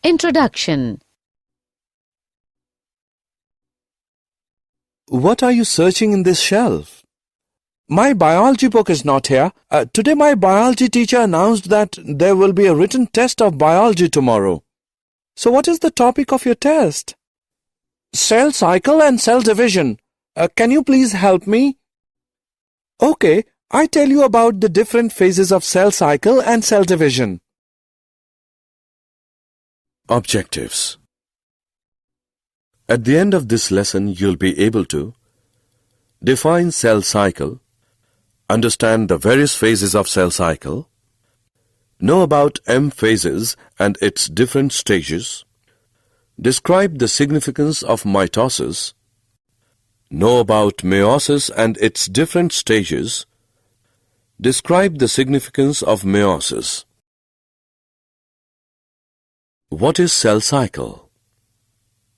Introduction. What are you searching in this shelf? My biology book is not here. Today my biology teacher announced that there will be a written test of biology tomorrow. So what is the topic of your test? Cell cycle and cell division. Can you please help me? Okay, I tell you about the different phases of cell cycle and cell division. Objectives. At the end of this lesson, you'll be able to define cell cycle, understand the various phases of cell cycle, know about M phases and its different stages, describe the significance of mitosis, know about meiosis and its different stages, describe the significance of meiosis. What is cell cycle?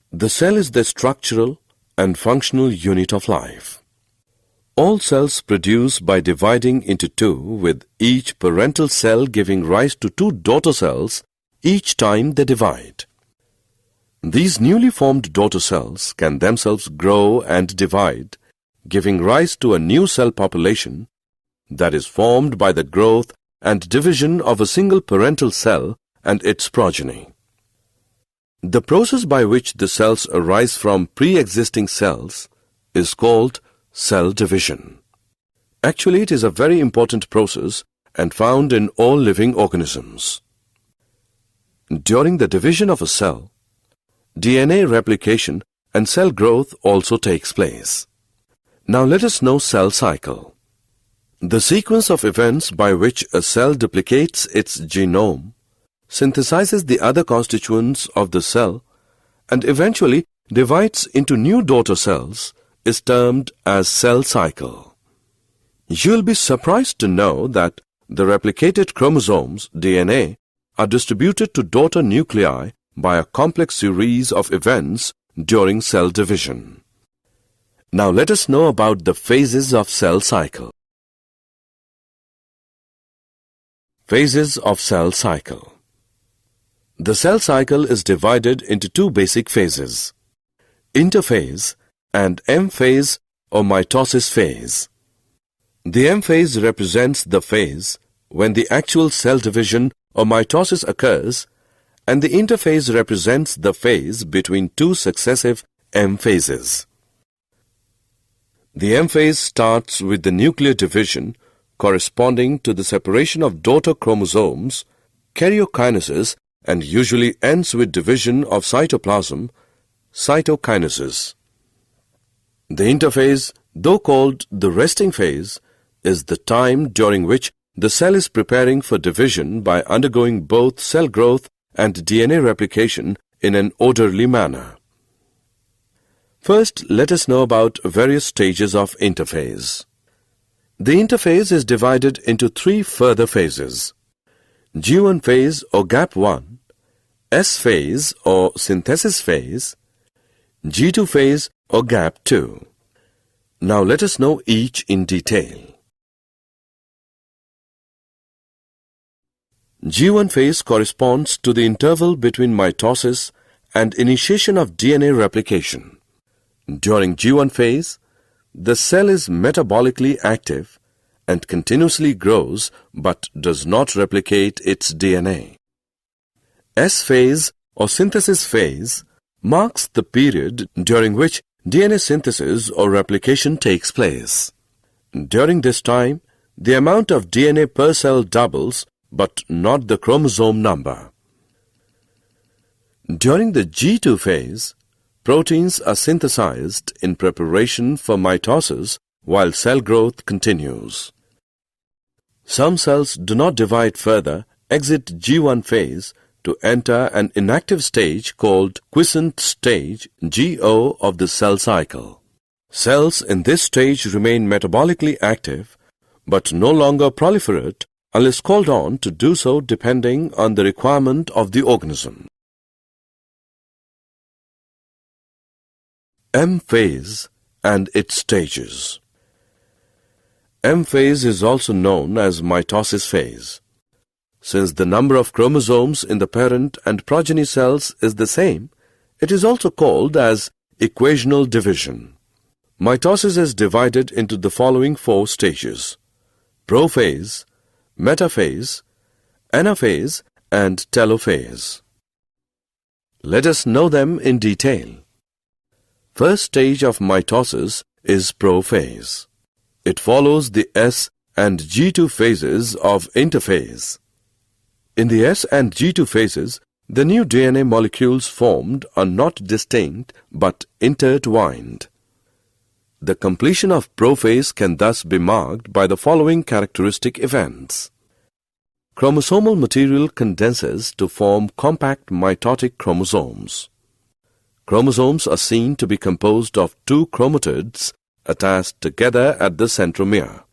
The cell is the structural and functional unit of life. All cells produce by dividing into two, with each parental cell giving rise to two daughter cells each time they divide. These newly formed daughter cells can themselves grow and divide, giving rise to a new cell population that is formed by the growth and division of a single parental cell and its progeny. The process by which the cells arise from pre-existing cells is called cell division. Actually, it is a very important process and found in all living organisms. During the division of a cell, DNA replication and cell growth also takes place. Now let us know cell cycle. The sequence of events by which a cell duplicates its genome, synthesizes the other constituents of the cell, and eventually divides into new daughter cells is termed as cell cycle. You will be surprised to know that the replicated chromosomes, DNA, are distributed to daughter nuclei by a complex series of events during cell division. Now let us know about the phases of cell cycle. Phases of cell cycle. The cell cycle is divided into two basic phases, interphase and M phase or mitosis phase. The M phase represents the phase when the actual cell division or mitosis occurs, and the interphase represents the phase between two successive M phases. The M phase starts with the nuclear division corresponding to the separation of daughter chromosomes, karyokinesis, and usually ends with division of cytoplasm, cytokinesis. The interphase, though called the resting phase, is the time during which the cell is preparing for division by undergoing both cell growth and DNA replication in an orderly manner. First, let us know about various stages of interphase. The interphase is divided into three further phases: G1 phase or gap 1, S phase or synthesis phase, G2 phase or gap 2. Now let us know each in detail. G1 phase corresponds to the interval between mitosis and initiation of DNA replication. During G1 phase, the cell is metabolically active and continuously grows but does not replicate its DNA. S phase or synthesis phase marks the period during which DNA synthesis or replication takes place. During this time, the amount of DNA per cell doubles, but not the chromosome number. During the G2 phase, proteins are synthesized in preparation for mitosis while cell growth continues. Some cells do not divide further, exit G1 phase to enter an inactive stage called quiescent stage, GO, of the cell cycle. Cells in this stage remain metabolically active but no longer proliferate unless called on to do so depending on the requirement of the organism. M phase and its stages. M phase is also known as mitosis phase. Since the number of chromosomes in the parent and progeny cells is the same, it is also called as equational division. Mitosis is divided into the following 4 stages: prophase, metaphase, anaphase, and telophase. Let us know them in detail. First stage of mitosis is prophase. It follows the S and G2 phases of interphase. In the S and G2 phases, the new DNA molecules formed are not distinct but intertwined. The completion of prophase can thus be marked by the following characteristic events. Chromosomal material condenses to form compact mitotic chromosomes. Chromosomes are seen to be composed of 2 chromatids attached together at the centromere.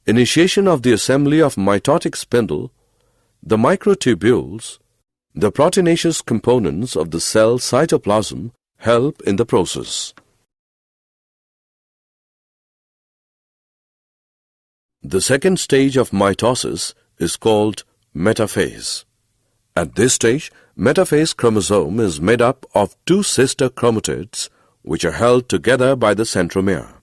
Initiation of the assembly of mitotic spindle, the microtubules, the proteinaceous components of the cell cytoplasm help in the process. The second stage of mitosis is called metaphase. At this stage, metaphase chromosome is made up of 2 sister chromatids which are held together by the centromere.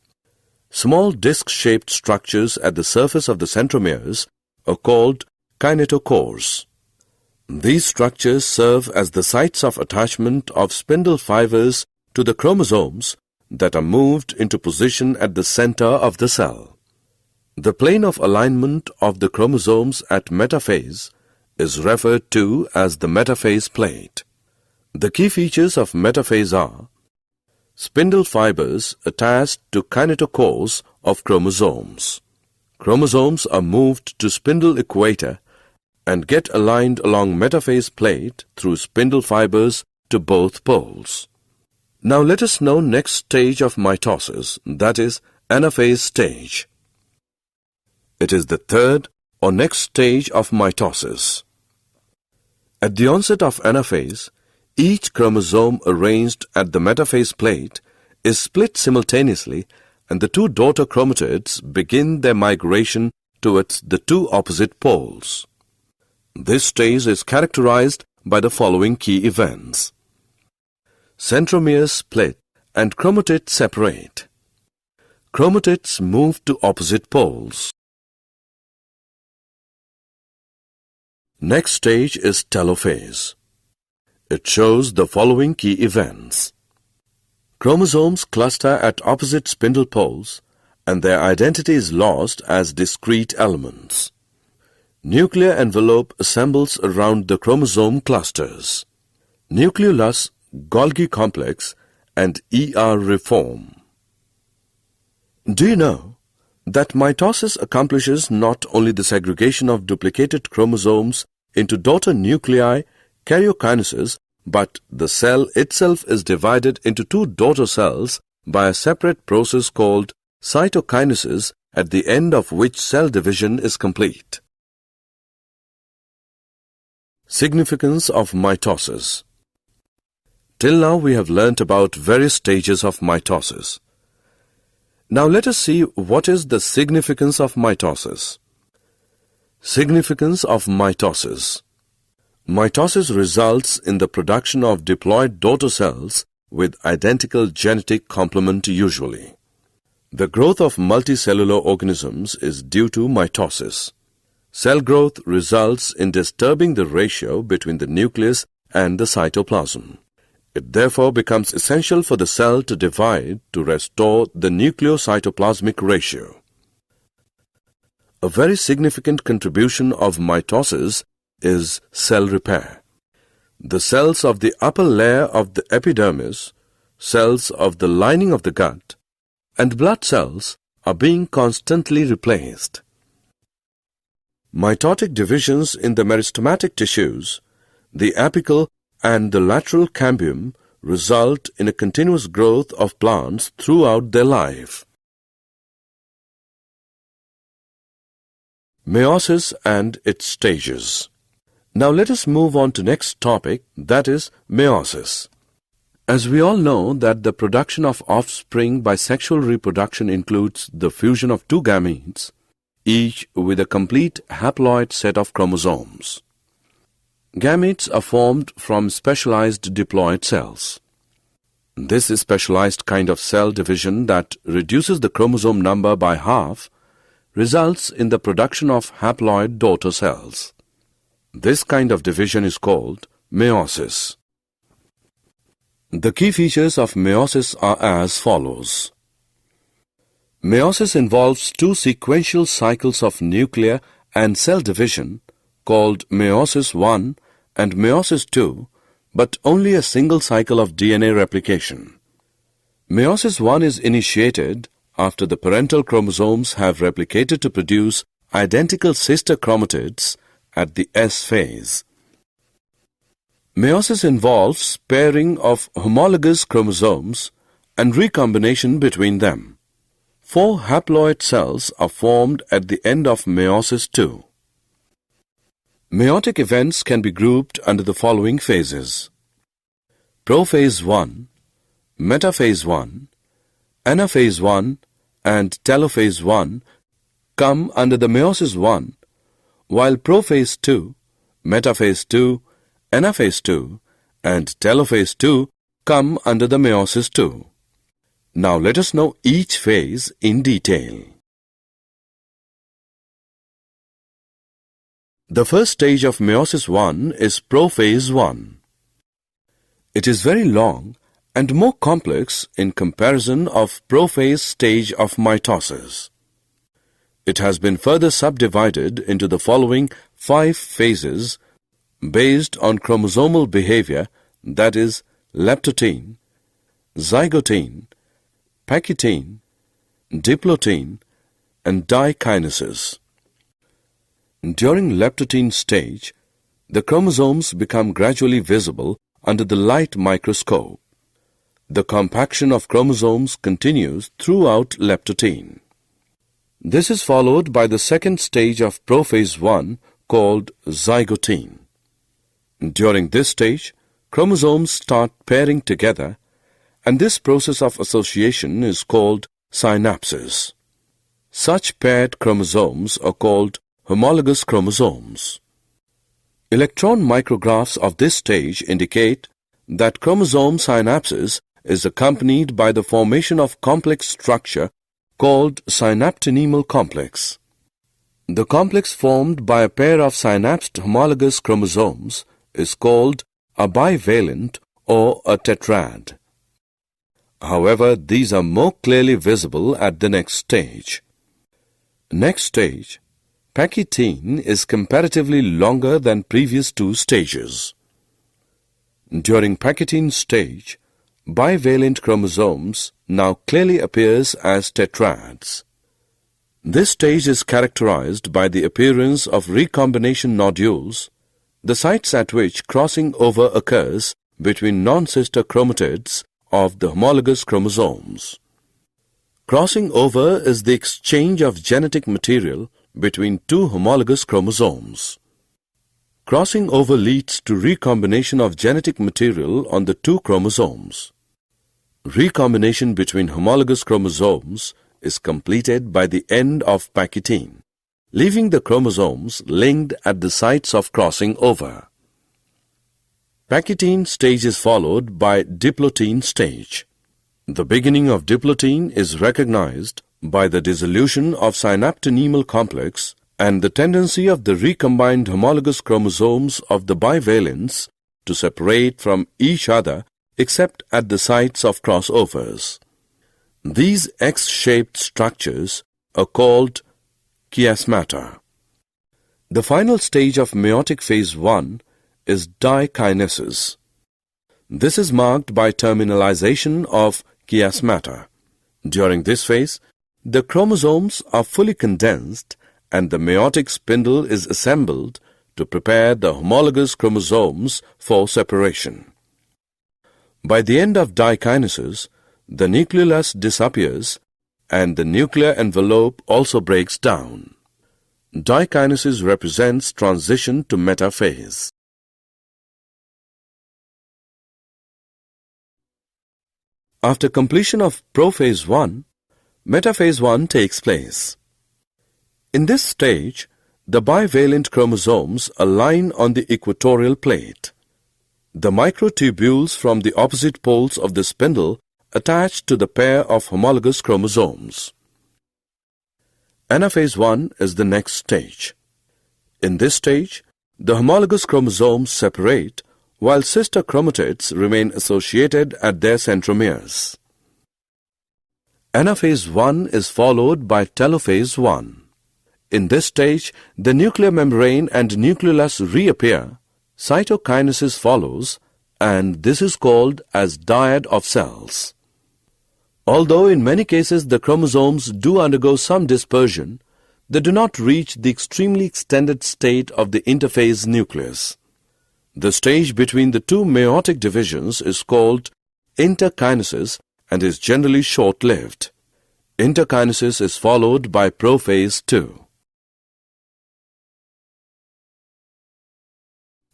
Small disc-shaped structures at the surface of the centromeres are called kinetochores. These structures serve as the sites of attachment of spindle fibers to the chromosomes that are moved into position at the center of the cell. The plane of alignment of the chromosomes at metaphase is referred to as the metaphase plate. The key features of metaphase are spindle fibers attached to kinetochores of chromosomes. Chromosomes are moved to spindle equator and get aligned along metaphase plate through spindle fibers to both poles. Now let us know next stage of mitosis, that is anaphase stage. It is the third or next stage of mitosis. At the onset of anaphase, each chromosome arranged at the metaphase plate is split simultaneously and the 2 daughter chromatids begin their migration towards the 2 opposite poles. This stage is characterized by the following key events. Centromeres split and chromatids separate. Chromatids move to opposite poles. Next stage is telophase. It shows the following key events. Chromosomes cluster at opposite spindle poles and their identity is lost as discrete elements. Nuclear envelope assembles around the chromosome clusters. Nucleolus, Golgi complex, and ER reform. Do you know that mitosis accomplishes not only the segregation of duplicated chromosomes into daughter nuclei, karyokinesis, but the cell itself is divided into 2 daughter cells by a separate process called cytokinesis, at the end of which cell division is complete. Significance of mitosis. Till now we have learnt about various stages of mitosis. Now let us see what is the significance of mitosis. Significance of mitosis. Mitosis results in the production of diploid daughter cells with identical genetic complement usually. The growth of multicellular organisms is due to mitosis. Cell growth results in disturbing the ratio between the nucleus and the cytoplasm. It therefore becomes essential for the cell to divide to restore the nucleocytoplasmic ratio. A very significant contribution of mitosis is cell repair. The cells of the upper layer of the epidermis, cells of the lining of the gut, and blood cells are being constantly replaced. Mitotic divisions in the meristematic tissues, the apical and the lateral cambium result in a continuous growth of plants throughout their life. Meiosis and its stages. Now let us move on to next topic, that is meiosis. As we all know that the production of offspring by sexual reproduction includes the fusion of 2 gametes, each with a complete haploid set of chromosomes. Gametes are formed from specialized diploid cells. This specialized kind of cell division that reduces the chromosome number by half results in the production of haploid daughter cells. This kind of division is called meiosis. The key features of meiosis are as follows. Meiosis involves two sequential cycles of nuclear and cell division called meiosis I and meiosis II, but only a single cycle of DNA replication. Meiosis I is initiated after the parental chromosomes have replicated to produce identical sister chromatids at the S phase. Meiosis involves pairing of homologous chromosomes and recombination between them. 4 haploid cells are formed at the end of meiosis II. Meiotic events can be grouped under the following phases: prophase I, metaphase I, anaphase I, and telophase I come under the meiosis I, while prophase II, metaphase II, anaphase II, and telophase II come under the meiosis II. Now let us know each phase in detail. The first stage of meiosis I is prophase I. It is very long and more complex in comparison of prophase stage of mitosis. It has been further subdivided into the following 5 phases based on chromosomal behavior, that is, leptotene, zygotene, pachytene, diplotene, and dikinesis. During leptotene stage, the chromosomes become gradually visible under the light microscope. The compaction of chromosomes continues throughout leptotene. This is followed by the second stage of prophase I called zygotene. During this stage, chromosomes start pairing together, and this process of association is called synapsis. Such paired chromosomes are called homologous chromosomes. Electron micrographs of this stage indicate that chromosome synapsis is accompanied by the formation of complex structure called synaptonemal complex. The complex formed by a pair of synapsed homologous chromosomes is called a bivalent or a tetrad. However, these are more clearly visible at the next stage. Next stage, pachytene is comparatively longer than previous 2 stages. During pachytene stage, bivalent chromosomes now clearly appears as tetrads. This stage is characterized by the appearance of recombination nodules, the sites at which crossing over occurs between non-sister chromatids of the homologous chromosomes. Crossing over is the exchange of genetic material between 2 homologous chromosomes. Crossing over leads to recombination of genetic material on the 2 chromosomes. Recombination between homologous chromosomes is completed by the end of pachytene, leaving the chromosomes linked at the sites of crossing over. Pachytene stage is followed by diplotene stage. The beginning of diplotene is recognized by the dissolution of synaptonemal complex and the tendency of the recombined homologous chromosomes of the bivalents to separate from each other except at the sites of crossovers. These X-shaped structures are called chiasmata. The final stage of meiotic phase I is dikinesis. This is marked by terminalization of chiasmata. During this phase, the chromosomes are fully condensed and the meiotic spindle is assembled to prepare the homologous chromosomes for separation. By the end of dikinesis, the nucleolus disappears and the nuclear envelope also breaks down. Dikinesis represents transition to metaphase. After completion of prophase I, metaphase I takes place. In this stage, the bivalent chromosomes align on the equatorial plate. The microtubules from the opposite poles of the spindle attach to the pair of homologous chromosomes. Anaphase 1 is the next stage. In this stage, the homologous chromosomes separate while sister chromatids remain associated at their centromeres. Anaphase 1 is followed by telophase 1. In this stage, the nuclear membrane and nucleolus reappear, cytokinesis follows, and this is called as dyad of cells. Although in many cases the chromosomes do undergo some dispersion, they do not reach the extremely extended state of the interphase nucleus. The stage between the two meiotic divisions is called interkinesis and is generally short-lived. Interkinesis is followed by prophase 2.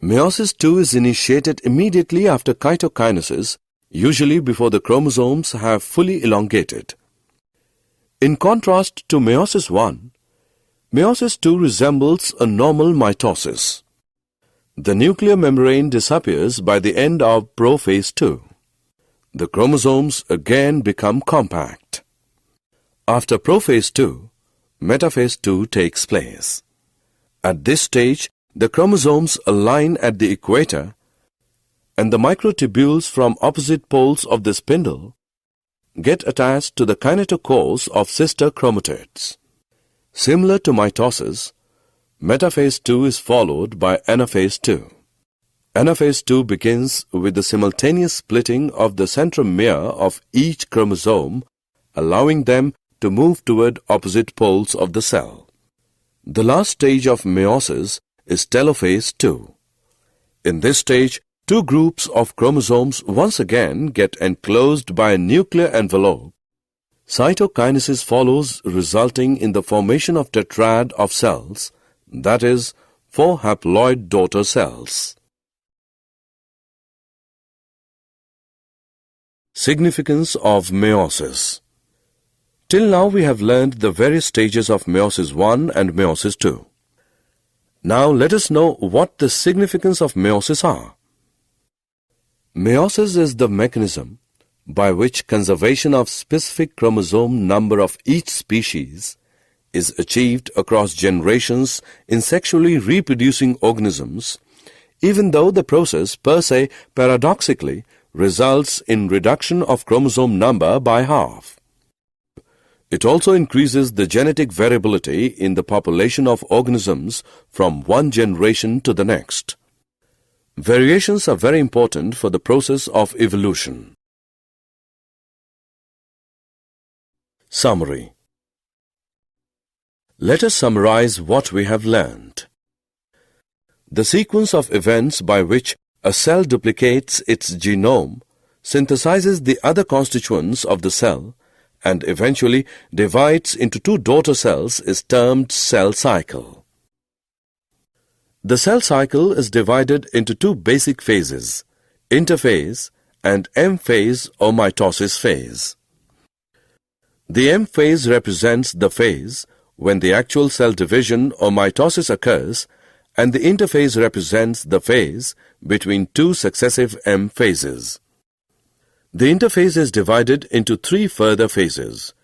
Meiosis II is initiated immediately after chitokinesis, usually before the chromosomes have fully elongated. In contrast to meiosis I, meiosis II resembles a normal mitosis. The nuclear membrane disappears by the end of prophase 2. The chromosomes again become compact. After prophase 2, metaphase 2 takes place. At this stage, the chromosomes align at the equator, and the microtubules from opposite poles of the spindle get attached to the kinetochores of sister chromatids. Similar to mitosis, metaphase 2 is followed by anaphase 2. Anaphase 2 begins with the simultaneous splitting of the centromere of each chromosome, allowing them to move toward opposite poles of the cell. The last stage of meiosis is telophase 2. In this stage, two groups of chromosomes once again get enclosed by a nuclear envelope. Cytokinesis follows, resulting in the formation of tetrad of cells, that is, 4 haploid daughter cells. Significance of meiosis. Till now we have learned the various stages of meiosis I and meiosis II. Now let us know what the significance of meiosis are. Meiosis is the mechanism by which conservation of specific chromosome number of each species is achieved across generations in sexually reproducing organisms, even though the process per se paradoxically results in reduction of chromosome number by half. It also increases the genetic variability in the population of organisms from one generation to the next. Variations are very important for the process of evolution. Summary. Let us summarize what we have learned. The sequence of events by which a cell duplicates its genome, synthesizes the other constituents of the cell, and eventually divides into two daughter cells is termed cell cycle. The cell cycle is divided into two basic phases, interphase and M phase or mitosis phase. The M phase represents the phase when the actual cell division or mitosis occurs, and the interphase represents the phase between two successive M phases. The interphase is divided into three further phases,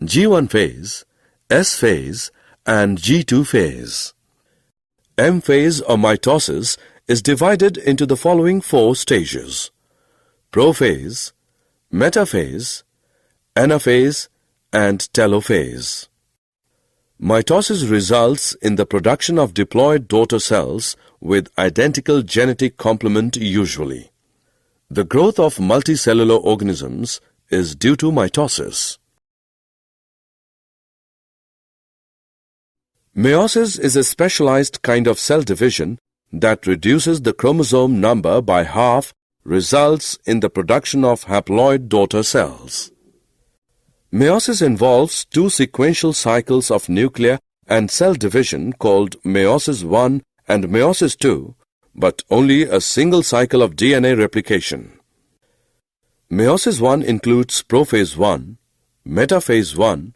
G1 phase, S phase, and G2 phase. M phase or mitosis is divided into the following four stages: prophase, metaphase, anaphase, and telophase. Mitosis results in the production of diploid daughter cells with identical genetic complement usually. The growth of multicellular organisms is due to mitosis. Meiosis is a specialized kind of cell division that reduces the chromosome number by half, results in the production of haploid daughter cells. Meiosis involves two sequential cycles of nuclear and cell division called meiosis I and meiosis II, but only a single cycle of DNA replication. Meiosis I includes prophase I, metaphase I,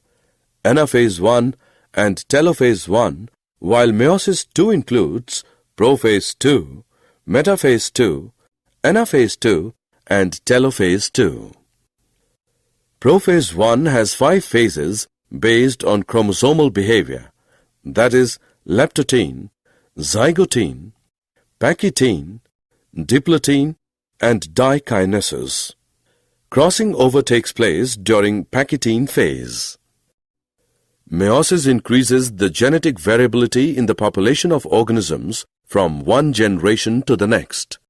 anaphase I, and telophase 1, while meiosis II includes prophase II, metaphase II, anaphase II, and telophase II. Prophase 1 has 5 phases based on chromosomal behavior, that is, leptotene, zygotene, pachytene, diplotin, and dikinesis. Crossing over takes place during pachytene phase. Meiosis increases the genetic variability in the population of organisms from one generation to the next.